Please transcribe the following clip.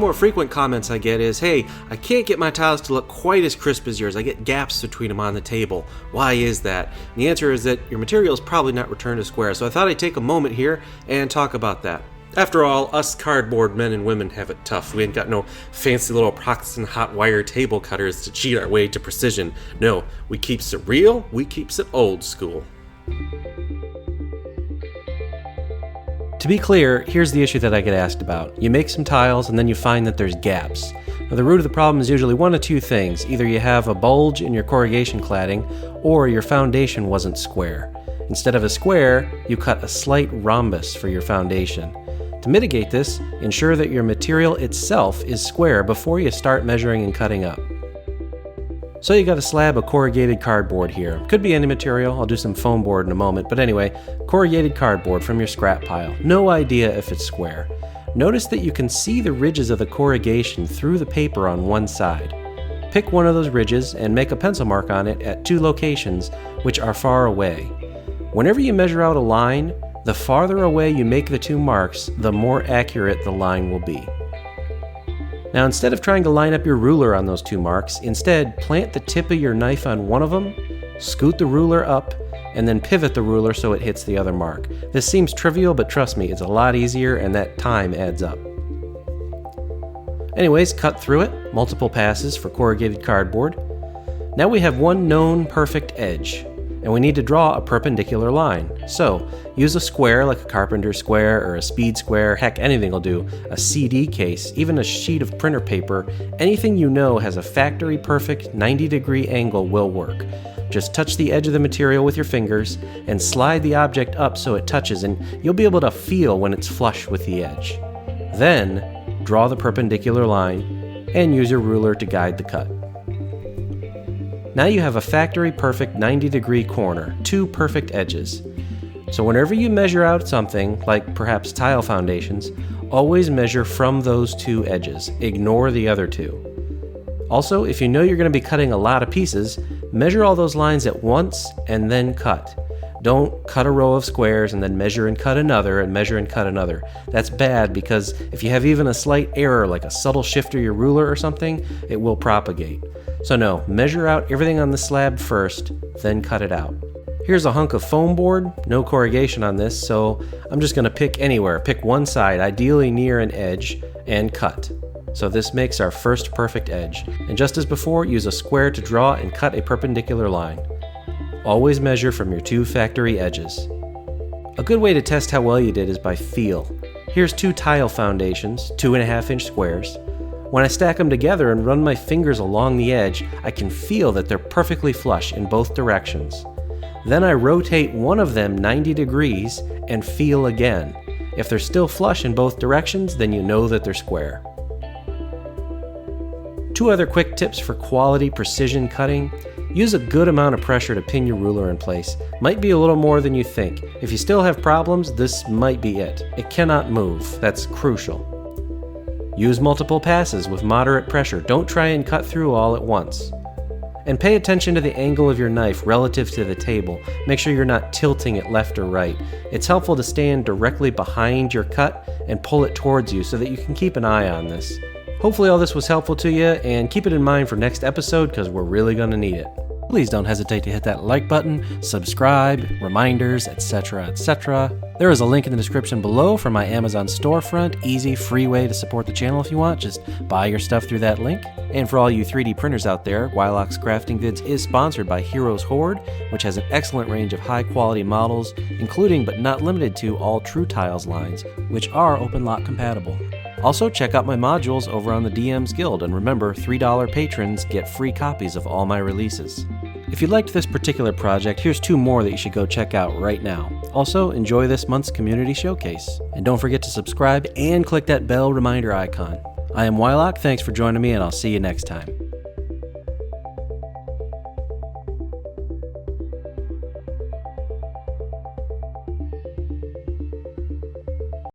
more frequent comments I get is, hey, I can't get my tiles to look quite as crisp as yours. I get gaps between them on the table. Why is that? And the answer is that your material is probably not returned as square. So I thought I'd take a moment here and talk about that. After all, us cardboard men and women have it tough. We ain't got no fancy little Proxton hot wire table cutters to cheat our way to precision. No, we keeps it real, we keeps it old school. To be clear, here's the issue that I get asked about. You make some tiles and then you find that there's gaps. Now, the root of the problem is usually one of two things. Either you have a bulge in your corrugation cladding, or your foundation wasn't square. Instead of a square, you cut a slight rhombus for your foundation. To mitigate this, ensure that your material itself is square before you start measuring and cutting up. So you got a slab of corrugated cardboard here. Could be any material, I'll do some foam board in a moment, but anyway, corrugated cardboard from your scrap pile. No idea if it's square. Notice that you can see the ridges of the corrugation through the paper on one side. Pick one of those ridges and make a pencil mark on it at two locations which are far away. Whenever you measure out a line, the farther away you make the two marks, the more accurate the line will be. Now, instead of trying to line up your ruler on those two marks, instead plant the tip of your knife on one of them, scoot the ruler up, and then pivot the ruler so it hits the other mark. This seems trivial, but trust me, it's a lot easier and that time adds up. Anyways, cut through it, multiple passes for corrugated cardboard. Now we have one known perfect edge, and we need to draw a perpendicular line. So, use a square like a carpenter square or a speed square, heck, anything will do, a CD case, even a sheet of printer paper, anything you know has a factory perfect 90-degree angle will work. Just touch the edge of the material with your fingers and slide the object up so it touches, and you'll be able to feel when it's flush with the edge. Then, draw the perpendicular line and use your ruler to guide the cut. Now you have a factory perfect 90-degree corner, two perfect edges. So whenever you measure out something, like perhaps tile foundations, always measure from those two edges. Ignore the other two. Also, if you know you're going to be cutting a lot of pieces, measure all those lines at once and then cut. Don't cut a row of squares and then measure and cut another and measure and cut another. That's bad because if you have even a slight error like a subtle shift of your ruler or something, it will propagate. So no, measure out everything on the slab first, then cut it out. Here's a hunk of foam board, no corrugation on this, so I'm just going to pick anywhere. Pick one side, ideally near an edge, and cut. So this makes our first perfect edge. And just as before, use a square to draw and cut a perpendicular line. Always measure from your two factory edges. A good way to test how well you did is by feel. Here's two tile foundations, 2.5-inch squares. When I stack them together and run my fingers along the edge, I can feel that they're perfectly flush in both directions. Then I rotate one of them 90 degrees and feel again. If they're still flush in both directions, then you know that they're square. Two other quick tips for quality precision cutting. Use a good amount of pressure to pin your ruler in place. Might be a little more than you think. If you still have problems, this might be it. It cannot move. That's crucial. Use multiple passes with moderate pressure. Don't try and cut through all at once. And pay attention to the angle of your knife relative to the table. Make sure you're not tilting it left or right. It's helpful to stand directly behind your cut and pull it towards you so that you can keep an eye on this. Hopefully all this was helpful to you, and keep it in mind for next episode because we're really going to need it. Please don't hesitate to hit that like button, subscribe, reminders, etc., etc. There is a link in the description below for my Amazon storefront. Easy, free way to support the channel if you want. Just buy your stuff through that link. And for all you 3D printers out there, Wyloch's Crafting Goods is sponsored by Heroes Horde, which has an excellent range of high-quality models, including but not limited to all TrueTiles lines, which are OpenLock compatible. Also, check out my modules over on the DMs Guild, and remember, $3 patrons get free copies of all my releases. If you liked this particular project, here's two more that you should go check out right now. Also, enjoy this month's community showcase. And don't forget to subscribe and click that bell reminder icon. I am Wyloch, thanks for joining me, and I'll see you next time.